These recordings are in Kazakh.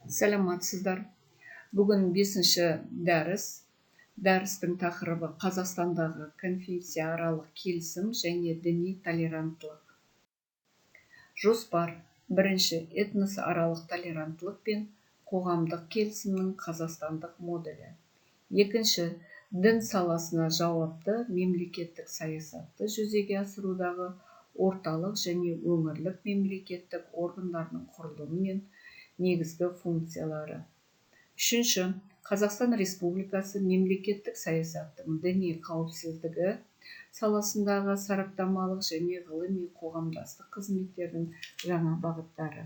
Саламатсыздар. Бүгін 5-ші дәріс. Дәрістің тақырыбы Қазақстандағы конфессияаралық келісім және діни толеранттылық. Жоспар. 1. Этносаралық толеранттылық пен қоғамдық келісімнің қазақстандық моделі. 2. Дін саласына жауапты мемлекеттік саясатты жүзеге асырудағы орталық және өңірлік мемлекеттік органдардың құрылымы мен негізгі функциялары. 3. Қазақстан Республикасы мемлекеттік саясаттың діни қауіпсіздігі саласындағы сараптамалық және ғылыми қоғамдастық қызметтердің жаңа бағыттары.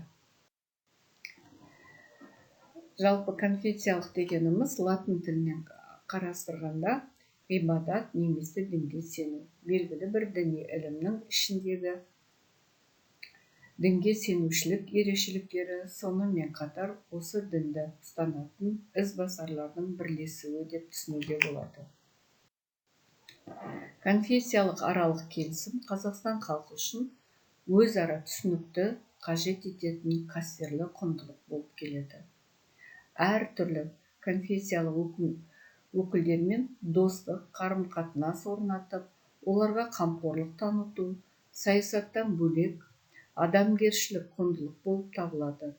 Жалпы конфессиялық дегеніміз латын тілінен қарастырғанда ғибадат немесе дінге сену. Белгілі бір діни ілімнің ішіндегі дінге сенушілік ерекшеліктері, сонымен қатар осы дінді ұстанатын ізбасарлардың бірлесуі деп түсінуге болады. Конфессиялық аралық келісім Қазақстан халқы үшін өзара түсінікті, қажет ететін қастерлі құндылық болып келеді. Әртүрлі конфессиялық өкілдермен достық қарым-қатынас орнатып, оларға қамқорлық таныту саясаттан бөлек адамгершілік құндылық болып табылады.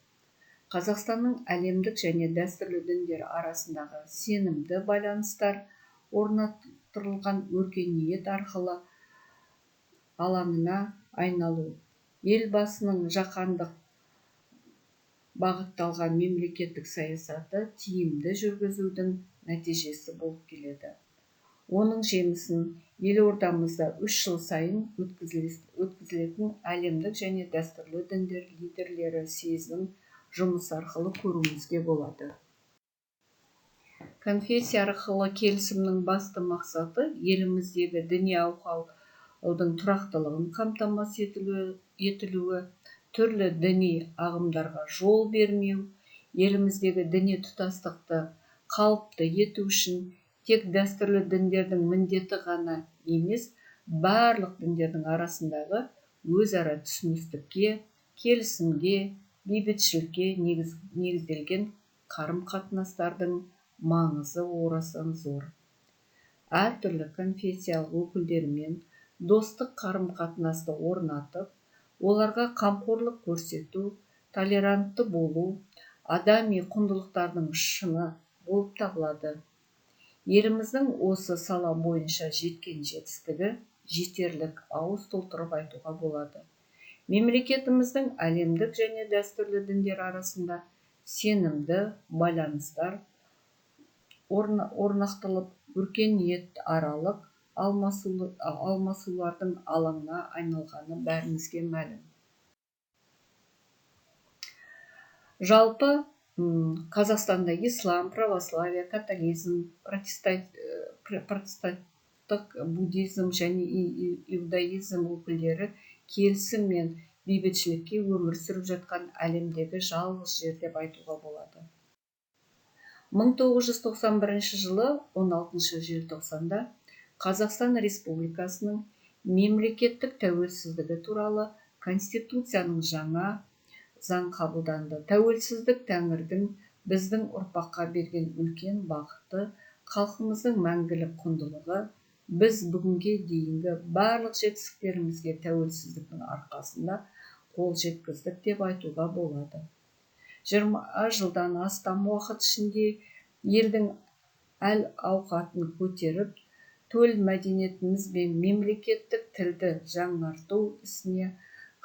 Қазақстанның әлемдік және дәстүрлі діндер арасындағы сенімді байланыстар орнатылған өркениет арқылы алаңына айналу, елбасының жаһандық бағытталған мемлекеттік саясаты тиімді жүргізудің нәтижесі болып келеді. Оның жемісін елордамызда 3 жыл сайын өткізілетін әлемдік және дәстүрлі діндер лидерлері съезінің жұмысы арқылы көруімізге болады. Конфессия арқылы келісімнің басты мақсаты еліміздегі діни ахуалдың тұрақтылығын қамтамасыз етілуі, түрлі діни ағымдарға жол бермеу, еліміздегі діни тұтастықты қалыпты ету үшін тек дәстүрлі діндердің міндеті ғана емес, барлық діндердің арасындағы өзара түсіністікке, келісімге, бейбітшілікке негізделген қарым-қатынастардың маңызы орасан зор. Әртүрлі конфессиялық өкілдерімен достық қарым-қатынасты орнатып, оларға қамқорлық көрсету, толерантты болу, адами құндылықтардың шыңы болып табылады. Еліміздің осы сала бойынша жеткен жетістігі жетерлік, ауыз толтырып айтуға болады. Мемлекетіміздің әлемдік және дәстүрлі діндер арасында сенімді байланыстар орнатылып, өркениет аралық алмасулардың алаңына айналғаны бәрімізге мәлім. Жалпы Қазақстанда ислам, православие, католизм, протестанттық буддизм және иудаизм өкілдері келісім мен бейбітшілікке өмір сүріп жатқан әлемдегі жалғыз жер деп айтуға болады. 1991 жылы 16 желтоқсанда Қазақстан Республикасының мемлекеттік тәуелсіздігі туралы Конституцияның жаңа заң қабылданды. Тәуелсіздік Тәңірдің біздің ұрпаққа берген үлкен бақыты, халқымыздың мәңгілік құндылығы, біз бүгінге дейінгі барлық жетістіктерімізге тәуелсіздіктің арқасында қол жеткіздік деп айтуға болады. 20 жылдан астам уақыт ішінде елдің әл-ауқатын көтеріп, төл мәдениетіміз бен мемлекеттік тілді жаңарту ісіне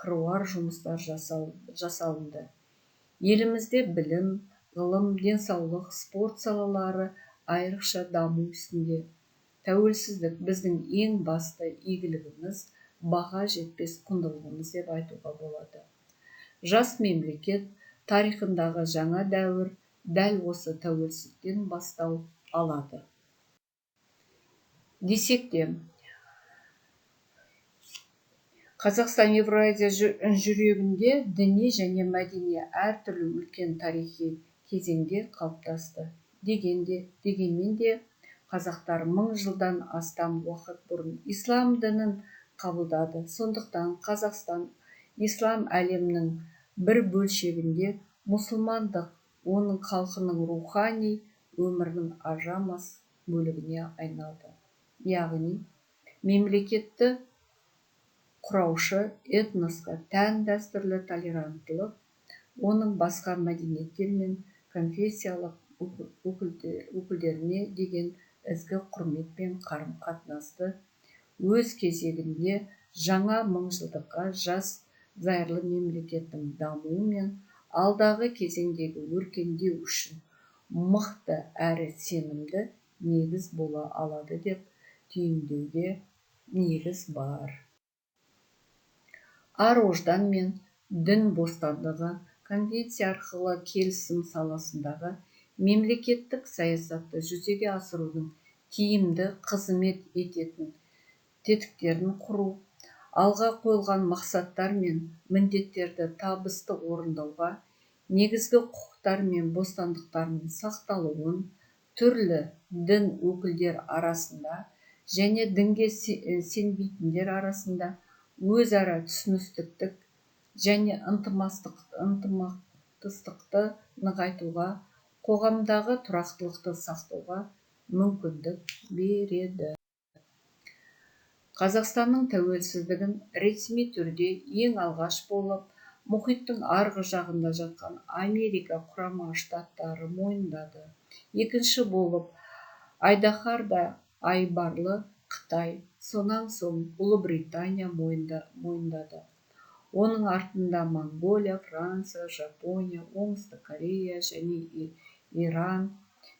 қыруар жұмыстар жасалынды. Елімізде білім, ғылым, денсаулық, спорт салалары айрықша даму үстінде. Тәуелсіздік біздің ең басты игілігіміз, баға жетпес құндылығымыз деп айтуға болады. Жас мемлекет тарихындағы жаңа дәуір дәл осы тәуелсіздіктен бастау алады. Десек те, Қазақстан Евразия жүрегінде діни және мәдени әртүрлі үлкен тарихи кезеңде қалыптасты. Дегенмен де қазақтар 1000 жылдан астам уақыт бұрын ислам дінін қабылдады. Сондықтан Қазақстан ислам әлемінің бір бөлшегінде мұсылмандық оның халқының рухани өмірінің ажырамас бөлігіне айналды. Яғни, мемлекетті құраушы этносқа тән дәстүрлі толеранттылық, оның басқа мәдениеттер мен конфессиялық өкілдеріне деген ізгі құрмет пен қарым-қатынасты өз кезегінде жаңа мыңжылдыққа жас зайырлы мемлекеттің дамуы мен алдағы кезеңдегі өркендеу үшін мықты әрі сенімді негіз бола алады деп түйіндеуге негіз бар. Ар-ождан мен дін бостандығы конвенция арқылы келісім саласындағы мемлекеттік саясатты жүзеге асырудың тиімді қызмет ететін тетіктерін құру, алға қойылған мақсаттар мен міндеттерді табысты орындауға, негізгі құқықтар мен бостандықтардың сақталуын, түрлі дін өкілдер арасында және дінге сенбейтіндер арасында өзара түсіністікті және ынтымақтастықты нығайтуға, қоғамдағы тұрақтылықты сақтауға мүмкіндік береді. Қазақстанның тәуелсіздігін ресми түрде ең алғаш болып мұхиттың арғы жағында жатқан Америка құрама штаттары мойындады. Екінші болып айдаһарда айбарлы Қытай, сонан соң Ұлыбритания мойындады. Оның артында Монғолия, Франция, Жапония, Оңтүстік Корея және Иран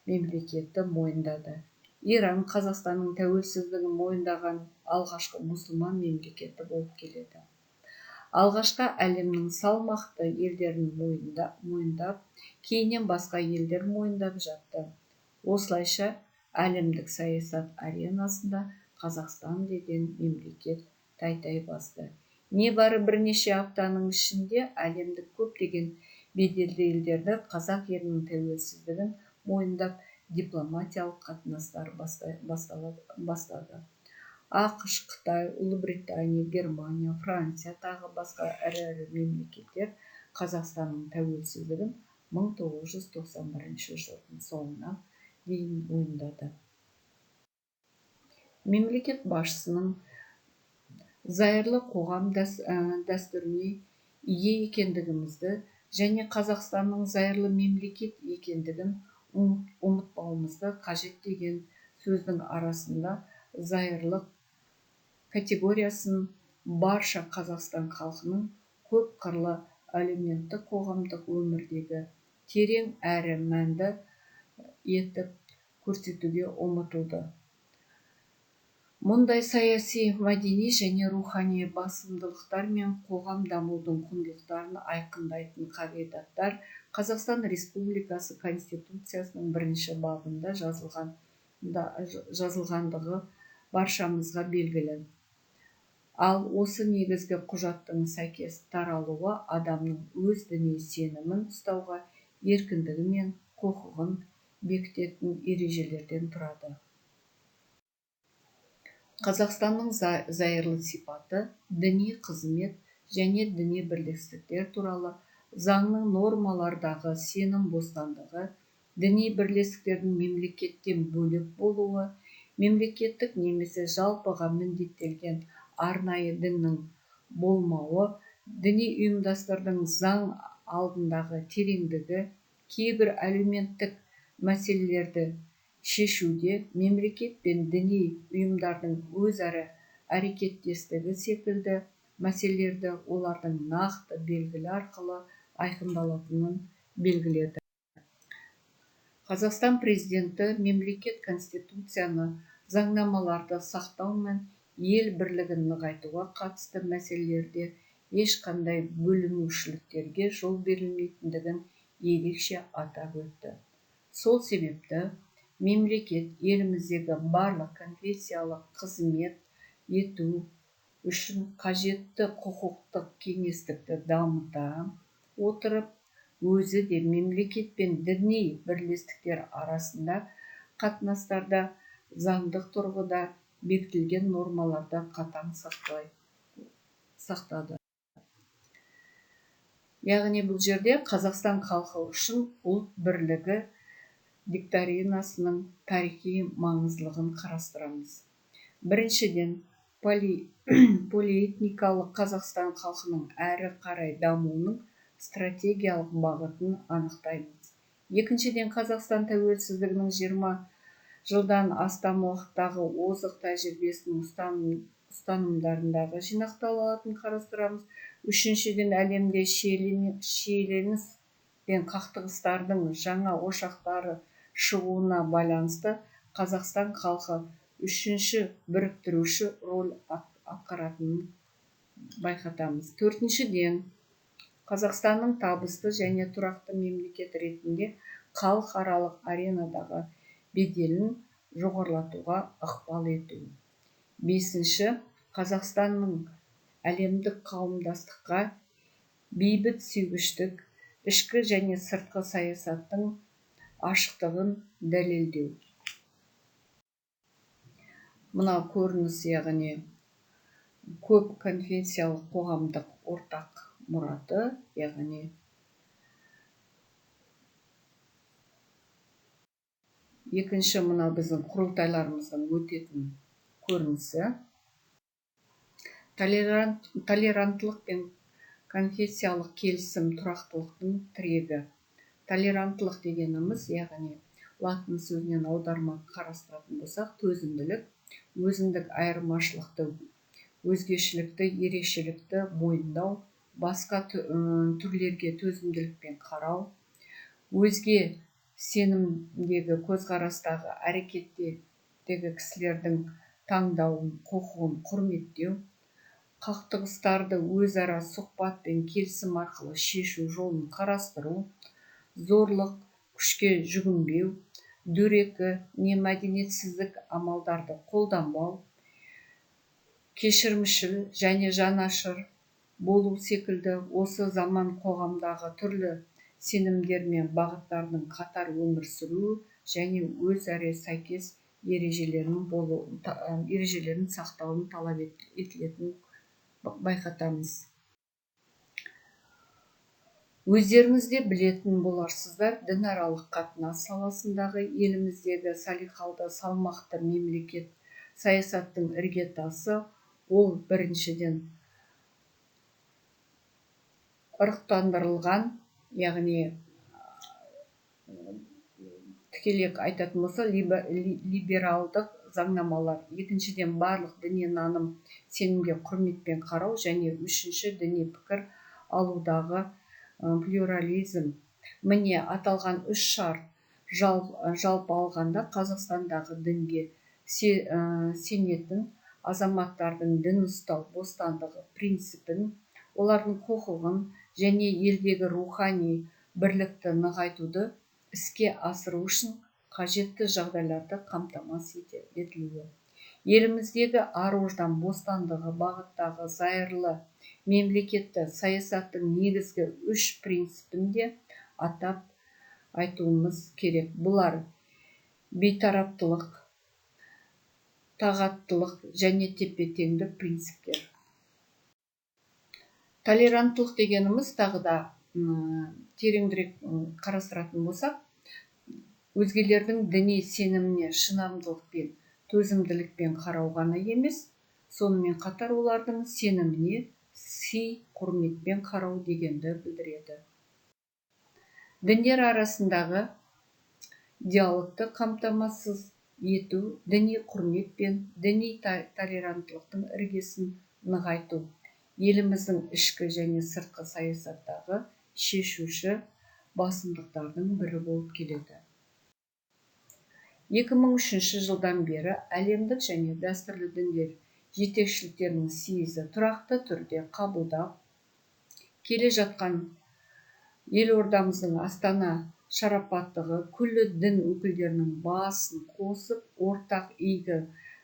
мемлекеті мойындады. Иран Қазақстанның тәуелсіздігін мойындаған алғашқы мұсылман мемлекеті болып келеді. Алғашқы әлемнің салмақты елдерін мойындап, кейіннен басқа елдер мойындап жатты. Осылайша әлемдік саясат аренасында Қазақстан деген мемлекет тай-тай басты. Небары бірнеше аптаның ішінде әлемдік көптеген беделді елдерді қазақ елінің тәуелсіздігін мойындап дипломатиялық қатынастар бастады. ақш, Қытай, Ұлыбритания, Германия, Франция тағы басқа ірі мемлекеттер Қазақстанның тәуелсіздігін 1991 жылдың соңына дейін мойындады. Мемлекет басшысының зайырлы қоғам дәстүріне ие екендігімізді және Қазақстанның зайырлы мемлекет екендігін ұмытпауымызды қажет деген сөздің арасында зайырлық категориясын барша Қазақстан халқының көп қырлы әлеуметтік қоғамдық өмірдегі терең әрі мәнді етіп көрсетуге ұмытылды. Мұндай саяси, мәдени және рухани басымдылықтар мен қоғам дамудың құндылықтарын айқындайтын қағидаттар Қазақстан Республикасы Конституциясының 1 бабында жазылғандығы баршамызға белгілі. Ал осы негізгі құжаттың сәйкес таралуы адамның өз діни сенімін ұстауға еркіндігі мен құқығын бекітетін ережелерден тұрады. Қазақстанның зайырлы сипаты, діни қызмет және діни бірлестіктер туралы заңның нормалардағы сенім бостандығы, діни бірлестіктердің мемлекеттен бөлек болуы, мемлекеттік немесе жалпыға міндеттелген арнайы діннің болмауы, діни ұйымдастардың заң алдындағы тереңдігі, кейбір әлеуметтік мәселелерді шешуде мемлекет пен діни ұйымдардың өзара әрекеттестігі секілді мәселелерді олардың нақты белгілі арқылы айқындалатынын белгіледі. Қазақстан президенті мемлекет конституцияны, заңнамаларды сақтау мен ел бірлігін нығайтуға қатысты мәселелерде ешқандай бөлінушіліктерге жол берілмейтіндігін ерекше атап өтті. Сол себепті мемлекет еліміздегі барлық конфессиялық қызмет ету үшін қажетті құқықтық кеңістікті дамыта отырып, өзі де мемлекет пен діни бірлестіктер арасында қатынастарда заңдық тұрғыда бекітілген нормаларды қатаң сақтады. Яғни бұл жерде Қазақстан халқы үшін ұлт бірлігі викторинасының тарихи маңыздылығын қарастырамыз. Біріншіден, полиэтникалық Қазақстан халқының әрі қарай дамуының стратегиялық бағытын анықтаймыз. Екіншіден, Қазақстан тәуелсіздігінің 20 жылдан астам уақыттағы озық тәжірибесінің ұстанымдарындағы жинақталатынын қарастырамыз. Үшіншіден, әлемде шиеленіс пен қақтығыстардың жаңа ошақтары шығуына байланысты Қазақстан халқы үшінші біріктіруші роль атқаратынын байқатамыз. Төртіншіден, Қазақстанның табысты және тұрақты мемлекет ретінде халықаралық аренадағы беделін жоғарылатуға ықпал ету. Бесінші, Қазақстанның әлемдік қауымдастыққа бейбіт сүйгіштік, ішкі және сыртқы саясаттың ашықтығын дәлелдеу. Мына көрініс, яғни көп конфессиялық қоғамдық ортақ мұраты, яғни екінші мына біздің құрылтайларымыздың өтетін көрінісі. Толеранттылық пен конфессиялық келісім тұрақтылықтың тірегі. Толеранттылық дегеніміз, яғни латын сөзінен аударма қарастыратын болсақ, төзімділік, өзіндік айырмашылықты, өзгешілікті, ерекшелікті мойындау, басқа түрлерге төзімділікпен қарау, өзге сенімдегі, көзқарастағы, әрекеттегі кісілердің таңдауын, құқығын құрметтеу, қақтығыстарды өзара сұхбат пен келісім арқылы шешу жолын қарастыру, зорлық, күшке жүгінбеу, дөрекі не мәдениетсіздік амалдарды қолданбау, кешірімшіл және жанашыр болу секілді осы заман қоғамдағы түрлі сенімдер мен бағыттардың қатар өмір сүру және өзара сәйкес ережелерін сақтауын талап етілетінін байқатамыз. Өздеріңіз де білетін боларсыздар, дінаралық қатынас саласындағы еліміздегі салиқалы, салмақты мемлекет саясаттың іргетасы ол біріншіден ырықтандырылған, яғни тікелей айтатын болса либералдық заңнамалар. Екіншіден, барлық діни наным сенімге құрметпен қарау және үшінші, діни пікір алудағы плюрализм. Міне аталған үш шарт жалпы алғанда Қазақстандағы дінге сенетін азаматтардың дін ұстау бостандығы принципін, олардың құқығын және елдегі рухани бірлікті нығайтуды іске асыру үшін қажетті жағдайларды қамтамасыз етілуі. Еліміздегі ар-ождан бостандығы бағыттағы зайырлы мемлекетті саясаттың негізгі үш принципін де атап айтуымыз керек. Бұлар бейтараптылық, тағаттылық және тепе-теңдік принциптер. Толеранттылық дегеніміз тағы да тереңірек қарастыратын болсақ, өзгелердің діни сеніміне шыдамдылықпен, төзімділікпен қарау ғана емес, сонымен қатар олардың сеніміне сый құрметпен қарау дегенді білдіреді. Діндер арасындағы диалогты қамтамасыз ету, діни құрмет пен діни толеранттылықтың іргесін нығайту еліміздің ішкі және сыртқы саясаттағы шешуші басымдықтардың бірі болып келеді. 2003 жылдан бері әлемдік және дәстүрлі діндер жетекшіліктерінің съезі тұрақты түрде қабылдап келе жатқан елордамыздың Астана шарапаттығы күллі дін өкілдерінің басын қосып ортақ игі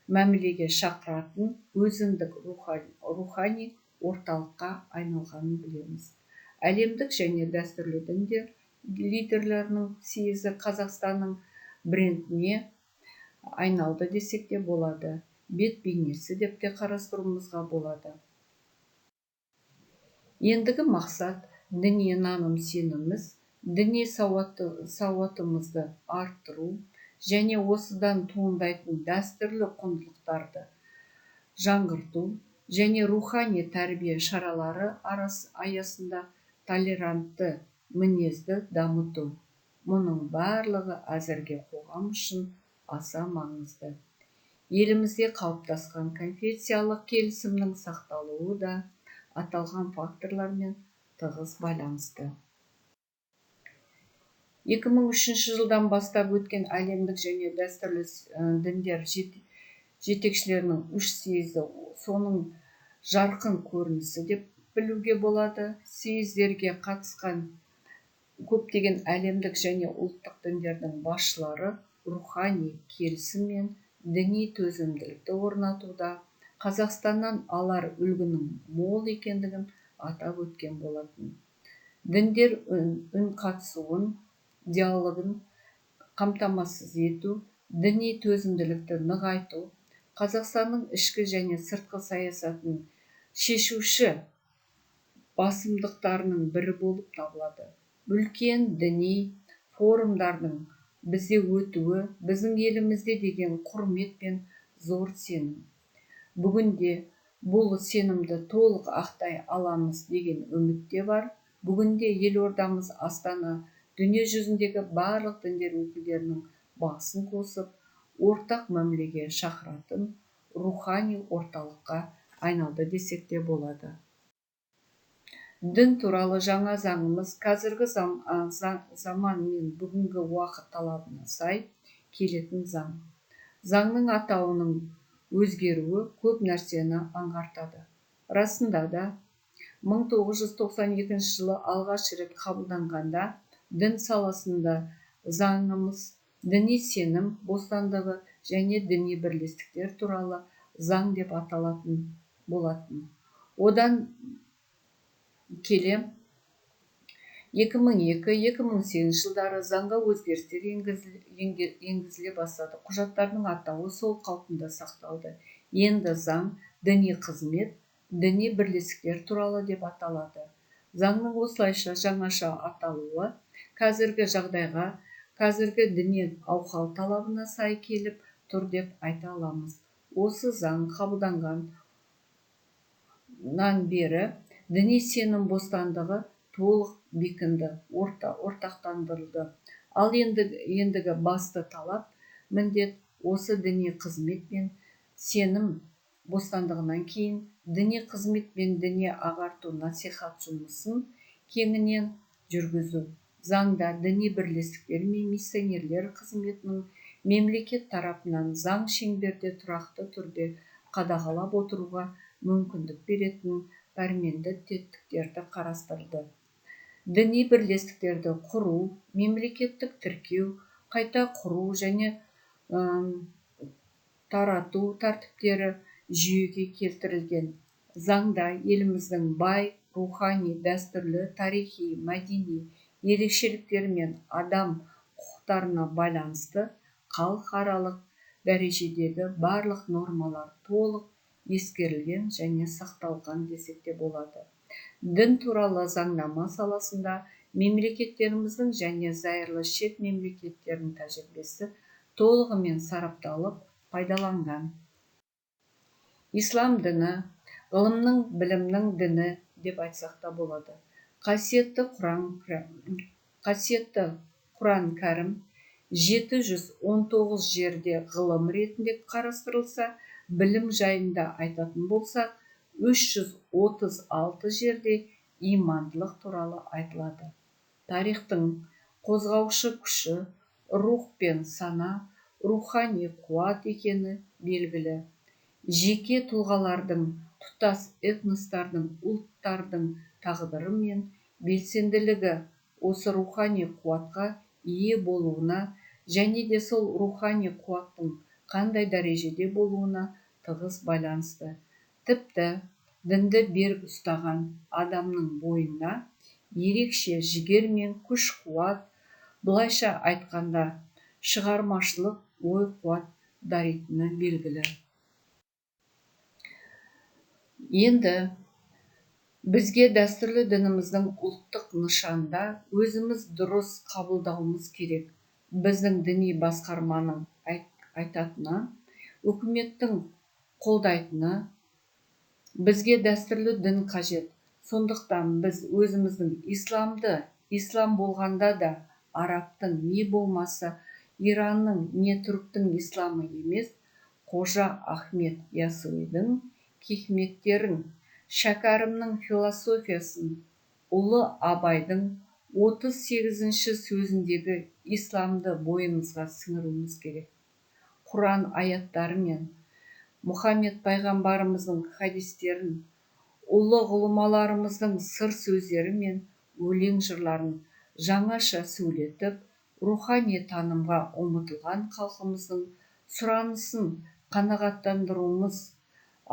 мәмілеге шақыратын өзіндік рухани орталыққа айналғанын білеміз. Әлемдік және дәстүрлі діндер лидерлерінің съезі Қазақстанның брендіне айналды десек те болады, бет бейнесі деп те қарастыруымызға болады. Ендігі мақсат діни наным сеніміміз, діни сауатымызды арттыру және осыдан туындайтын дәстүрлі құндылықтарды жаңғырту және рухани тәрбие шаралары аясында толерантты мінезді дамыту. Мұның барлығы әзірге қоғам үшін аса маңызды. Елімізде қалыптасқан конфессиялық келісімнің сақталуы да аталған факторлармен тығыз байланысты. 2003 жылдан бастап өткен әлемдік және дәстүрлі діндер жетекшілерінің үш съезі соның жарқын көрінісі деп білуге болады. Съездерге қатысқан көптеген әлемдік және ұлттық діндердің басшылары рухани келісім мен діни төзімділікті орнатуда Қазақстаннан алар үлгінің мол екендігін атап өткен болатын. Діндер үн қатысуын, диалогын қамтамасыз ету, діни төзімділікті нығайту, Қазақстанның ішкі және сыртқы саясатының шешуші басымдықтарының бірі болып табылады. Үлкен діни форумдардың бізде өтуі біздің елімізде деген құрмет пен зор сенім. Бүгінде бұл сенімді толық ақтай аламыз деген үміт те бар. Бүгінде елордамыз Астана дүние жүзіндегі барлық діндер өкілдерінің басын қосып, ортақ мәмілеге шақыратын рухани орталыққа айналды десек те болады. Дін туралы жаңа заңымыз қазіргі заман мен бүгінгі уақыт талабына сай келетін заң. Заңның атауының өзгеруі көп нәрсені аңғартады. Расында да 1992 жылы алғаш рет қабылданғанда дін саласында заңымыз діни сенім бостандығы және діни бірлестіктер туралы заң деп аталатын болатын. Одан келе 2002-2008 жылдары заңға өзгерістер енгізіле бастады. Құжаттардың атауы сол қалпында сақталды. Енді заң діни қызмет, діни бірлестіктер туралы деп аталады. Заңның осылайша жаңаша аталуы қазіргі жағдайға, қазіргі діни ауқал талабына сай келіп тұр деп айта аламыз. Осы заң қабылданғаннан бері діни сенім бостандығы толық бекінді, ортақтандырылды. Ал ендігі басты талап, міндет осы діни қызмет пен сенім бостандығынан кейін діни қызмет пен діни ағарту насихат жұмысын кеңінен жүргізу. Заңда діни бірлестіктер мен миссионерлер қызметінің мемлекет тарапынан заң шеңберде тұрақты түрде қадағалап отыруға мүмкіндік беретін пәрменді тетіктерді қарастырды. Діни бірлестіктерді құру, мемлекеттік тіркеу, қайта құру және тарату тәртіптері жүйеге келтірілген. Заңда еліміздің бай, рухани, дәстүрлі, тарихи, мәдени ерекшеліктері мен адам құқықтарына байланысты халықаралық дәрежедегі барлық нормалар толық ескерілген және сақталған десек те болады. Дін туралы заңнама саласында мемлекеттеріміздің және зайырлы шет мемлекеттердің тәжірибесі толығымен сарапталып, пайдаланған. Ислам діні ғылымның, білімнің діні деп айтсақ та болады. Қасиетті Құран кәрім 719 жерде ғылым ретінде қарастырылса, білім жайында айтатын болсақ, 336 жерде имандылық туралы айтылады. Тарихтың қозғаушы күші, рух пен сана, рухани қуат екені белгілі. Жеке тұлғалардың, тұтас этностардың, ұлттардың тағдыры мен белсенділігі осы рухани қуатқа ие болуына және де сол рухани қуаттың қандай дәрежеде болуына тығыз байланысты. Тіпті дінді берік ұстаған адамның бойында ерекше жігер мен күш қуат, былайша айтқанда шығармашылық ой қуат даритыны белгілі. Енді Бізге дәстүрлі дініміздің ұлттық нышанда өзіміз дұрыс қабылдауымыз керек. Біздің діни басқарманың айтатыны, үкіметтің қолдайтыны, бізге дәстүрлі дін қажет. Сондықтан біз өзіміздің исламды, ислам болғанда да арабтың не болмаса Иранның не түріктің исламы емес, Қожа Ахмет Яссауидің хикметтерін, Шәкәрімнің философиясын, Ұлы Абайдың 38-ші сөзіндегі исламды бойымызға сіңіруіміз керек. Құран аяттары мен Мұхаммед пайғамбарымыздың хадистерін, ұлы ғұламаларымыздың сыр сөздері мен өлең жырларын жаңаша сөйлетіп, рухани танымға ұмытылған халқымыздың сұранысын қанағаттандыруымыз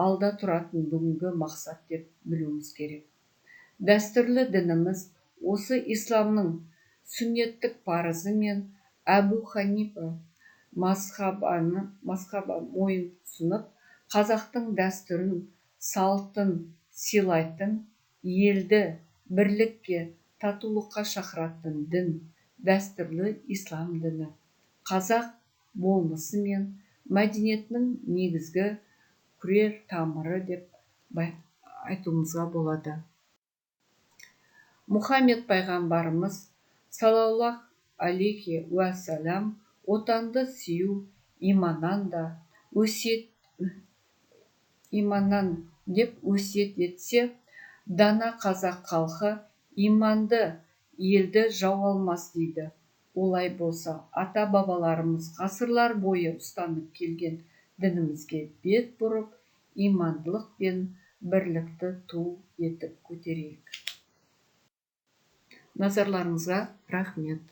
алда тұратын бүгінгі мақсат деп білуіміз керек. Дәстүрлі дініміз осы исламның сүннеттік парызы мен Әбу Ханифа мазхабын мойынсұнып, қазақтың дәстүрін, салтын сыйлайтын, елді бірлікке, татулыққа шақыратын дін, дәстүрлі ислам діні. Қазақ болмысы мен мәдениетінің негізгі күрер тамыры деп айтуымызға болады. Мұхаммед пайғамбарымыз саллаллаху алейхи уәссәлам отанды сүю иманнан деп өсиет етсе, дана қазақ халқы иманды елді жау алмас дейді. Олай болса, ата-бабаларымыз ғасырлар бойы ұстанып келген дінімізге бет бұрып, имандылық пен бірлікті ту етіп көтерейік. Назарларыңызға рахмет.